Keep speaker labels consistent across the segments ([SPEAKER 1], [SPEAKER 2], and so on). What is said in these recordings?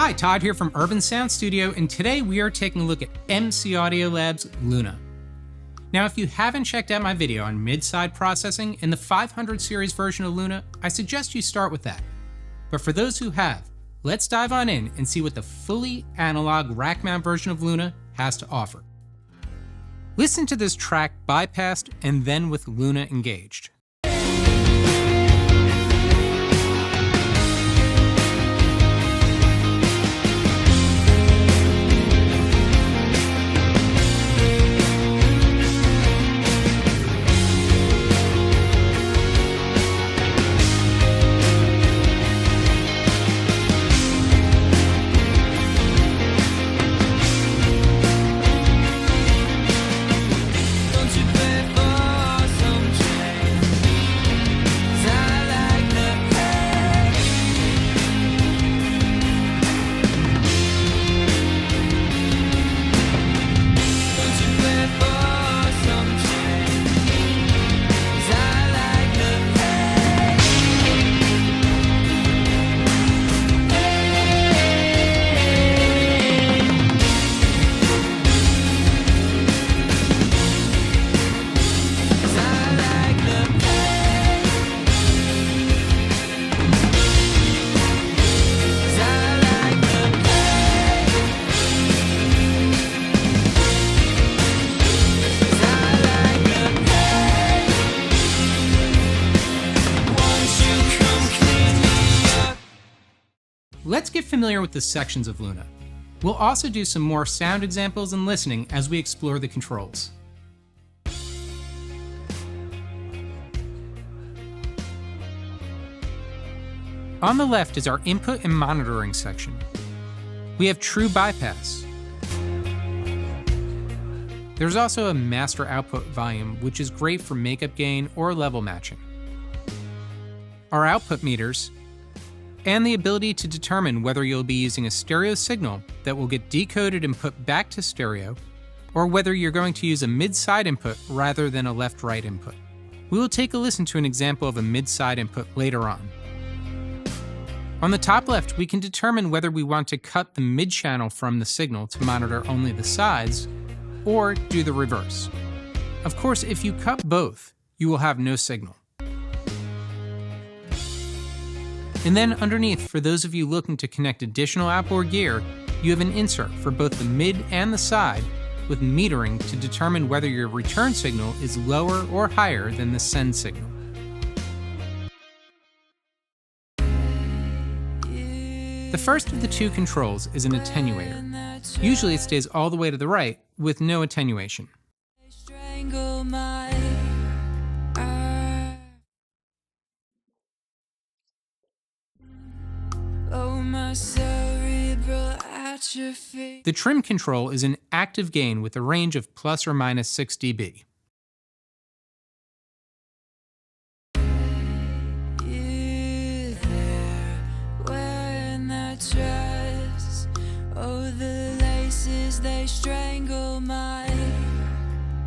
[SPEAKER 1] Hi, Todd here from Urban Sound Studio, and today we are taking a look at MCAudioLab's Luna. Now, if you haven't checked out my video on mid-side processing and the 500 series version of Luna, I suggest you start with that. But for those who have, let's dive on in and see what the fully analog rack mount version of Luna has to offer. Listen to this track bypassed and then with Luna engaged. Let's get familiar with the sections of Luna. We'll also do some more sound examples and listening as we explore the controls. On the left is our input and monitoring section. We have true bypass. There's also a master output volume, which is great for makeup gain or level matching. Our output meters, and the ability to determine whether you'll be using a stereo signal that will get decoded and put back to stereo, or whether you're going to use a mid-side input rather than a left-right input. We will take a listen to an example of a mid-side input later on. On the top left, we can determine whether we want to cut the mid-channel from the signal to monitor only the sides, or do the reverse. Of course, if you cut both, you will have no signal. And then underneath, for those of you looking to connect additional outboard gear, you have an insert for both the mid and the side with metering to determine whether your return signal is lower or higher than the send signal. The first of the two controls is an attenuator. Usually it stays all the way to the right with no attenuation. The trim control is an active gain with a range of plus or minus 6 dB.
[SPEAKER 2] They strangle my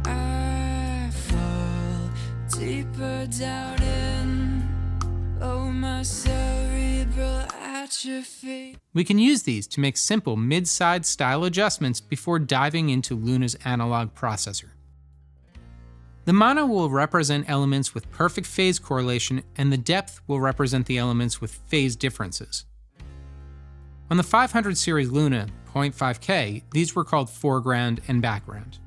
[SPEAKER 2] I fall deeper down in my cerebral atrophy.
[SPEAKER 1] We can use these to make simple mid-side style adjustments before diving into Luna's analog processor. The mono will represent elements with perfect phase correlation, and the depth will represent the elements with phase differences. On the 500 series Luna 0.5K, these were called foreground and background.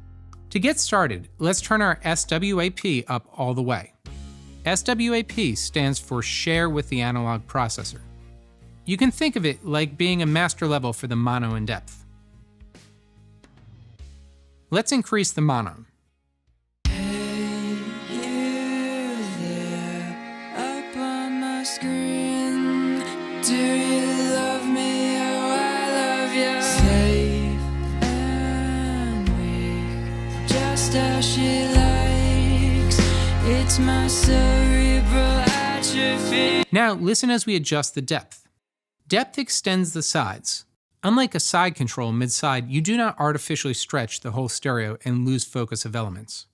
[SPEAKER 1] To get started, let's turn our S.W.A.P up all the way. S.W.A.P stands for Share with the Analog Processor. You can think of it like being a master level for the mono and depth. Let's increase the mono.
[SPEAKER 2] Hey, you there, up on my screen. Do you love me? Oh, I love you. Safe and weak, just as she likes. It's my cerebral atrophy.
[SPEAKER 1] Now listen as we adjust the depth. Depth extends the sides. Unlike a side control mid-side, you do not artificially stretch the whole stereo and lose focus of elements.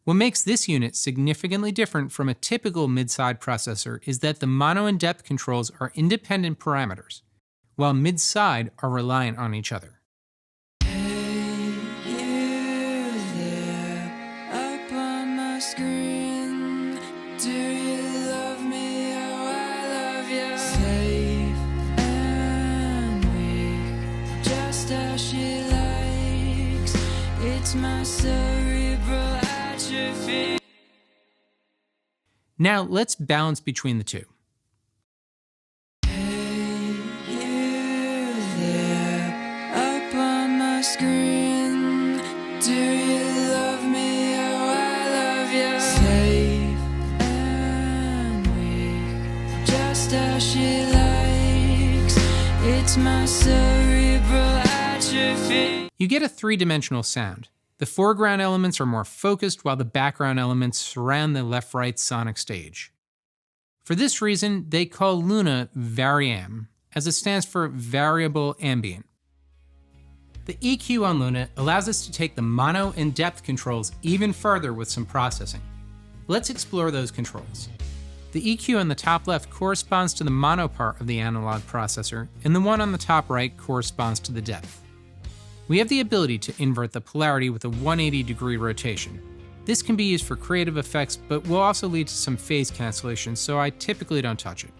[SPEAKER 1] What makes this unit significantly different from a typical mid-side processor is that the mono and depth controls are independent parameters, while mid-side are reliant on each other.
[SPEAKER 2] Hey, you there, up on my screen. Do you love me? Oh, I love you. Safe and weak, just as she likes. It's my cerebral atrophy.
[SPEAKER 1] Now let's balance between the two.
[SPEAKER 2] Hey, you there, up on my screen. Do you love me? Oh, I love you. Safe and weak, just as she likes. It's my cerebral atrophy.
[SPEAKER 1] You get a three-dimensional sound. The foreground elements are more focused while the background elements surround the left-right sonic stage. For this reason, they call Luna Vari-Amb, as it stands for Variable Ambient. The EQ on Luna allows us to take the mono and depth controls even further with some processing. Let's explore those controls. The EQ on the top left corresponds to the mono part of the analog processor, and the one on the top right corresponds to the depth. We have the ability to invert the polarity with a 180-degree rotation. This can be used for creative effects, but will also lead to some phase cancellation, so I typically don't touch it.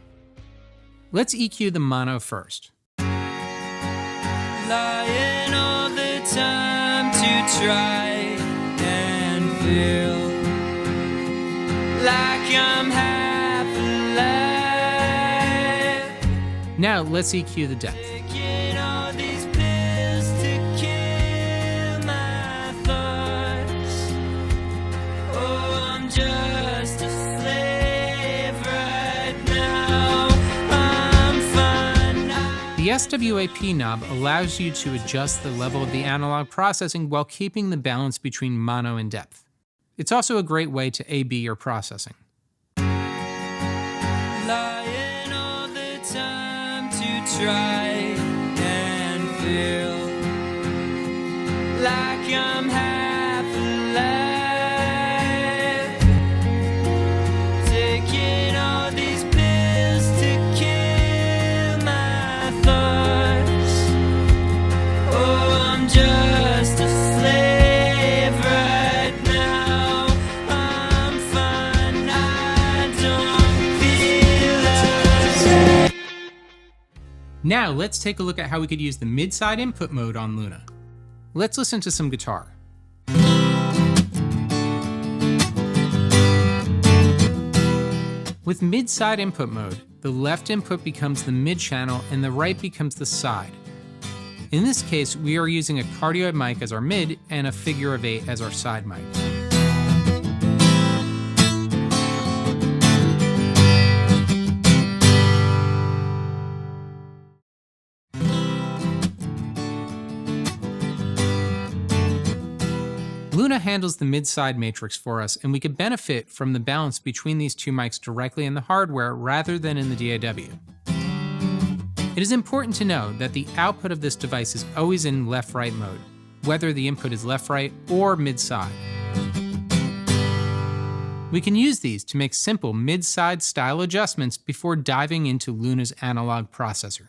[SPEAKER 1] Let's EQ the mono first.
[SPEAKER 2] Lying all the time to try and feel like I'm half alive.
[SPEAKER 1] Now let's EQ the depth.
[SPEAKER 2] Taking all these pills to kill my thoughts. Oh, I'm just a slave right now. I'm fine now.
[SPEAKER 1] The S.W.A.P knob allows you to adjust the level of the analog processing while keeping the balance between mono and depth. It's also a great way to A/B your processing.
[SPEAKER 2] Lying all the time to try and feel like I'm half alive. Taking all these pills to kill my thoughts. Oh, I'm just a slave right now. I'm fine, I don't feel it.
[SPEAKER 1] Now let's take a look at how we could use the mid-side input mode on Luna. Let's listen to some guitar. With mid-side input mode, the left input becomes the mid channel and the right becomes the side. In this case, we are using a cardioid mic as our mid and a figure of 8 as our side mic. Luna handles the mid-side matrix for us, and we can benefit from the balance between these two mics directly in the hardware rather than in the DAW. It is important to know that the output of this device is always in left-right mode, whether the input is left-right or mid-side. We can use these to make simple mid-side style adjustments before diving into Luna's analog processor.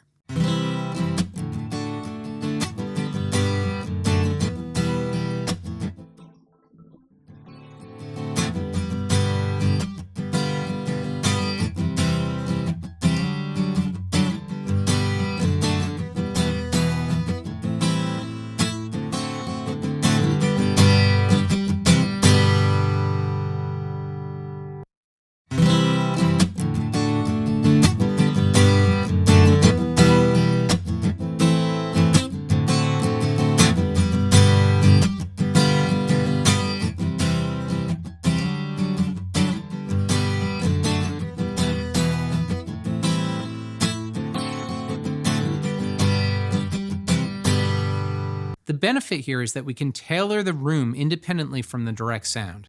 [SPEAKER 1] The benefit here is that we can tailor the room independently from the direct sound.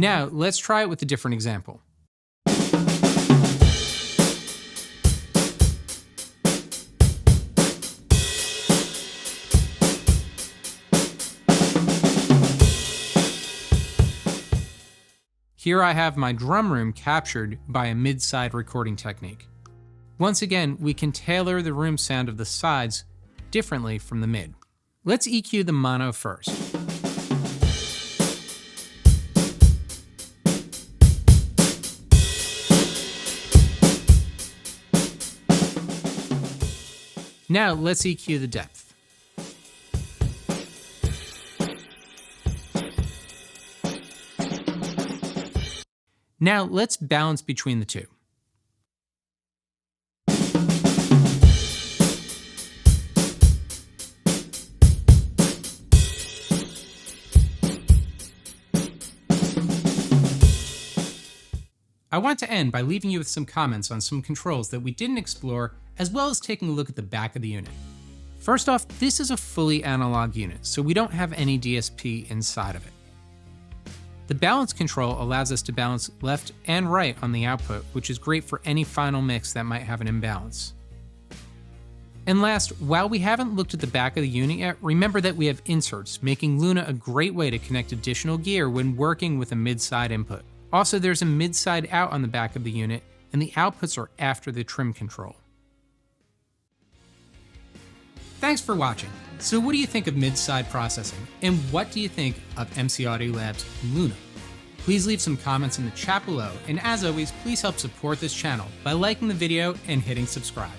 [SPEAKER 1] Now, let's try it with a different example. Here I have my drum room captured by a mid-side recording technique. Once again, we can tailor the room sound of the sides differently from the mid. Let's EQ the mono first. Now let's EQ the depth. Now let's balance between the two. I want to end by leaving you with some comments on some controls that we didn't explore, as well as taking a look at the back of the unit. First off, this is a fully analog unit, so we don't have any DSP inside of it. The balance control allows us to balance left and right on the output, which is great for any final mix that might have an imbalance. And last, while we haven't looked at the back of the unit yet, remember that we have inserts, making Luna a great way to connect additional gear when working with a mid-side input. Also, there's a mid-side out on the back of the unit, and the outputs are after the trim control. Thanks for watching. So what do you think of mid-side processing? And what do you think of MCAudioLab's Luna? Please leave some comments in the chat below, and as always, please help support this channel by liking the video and hitting subscribe.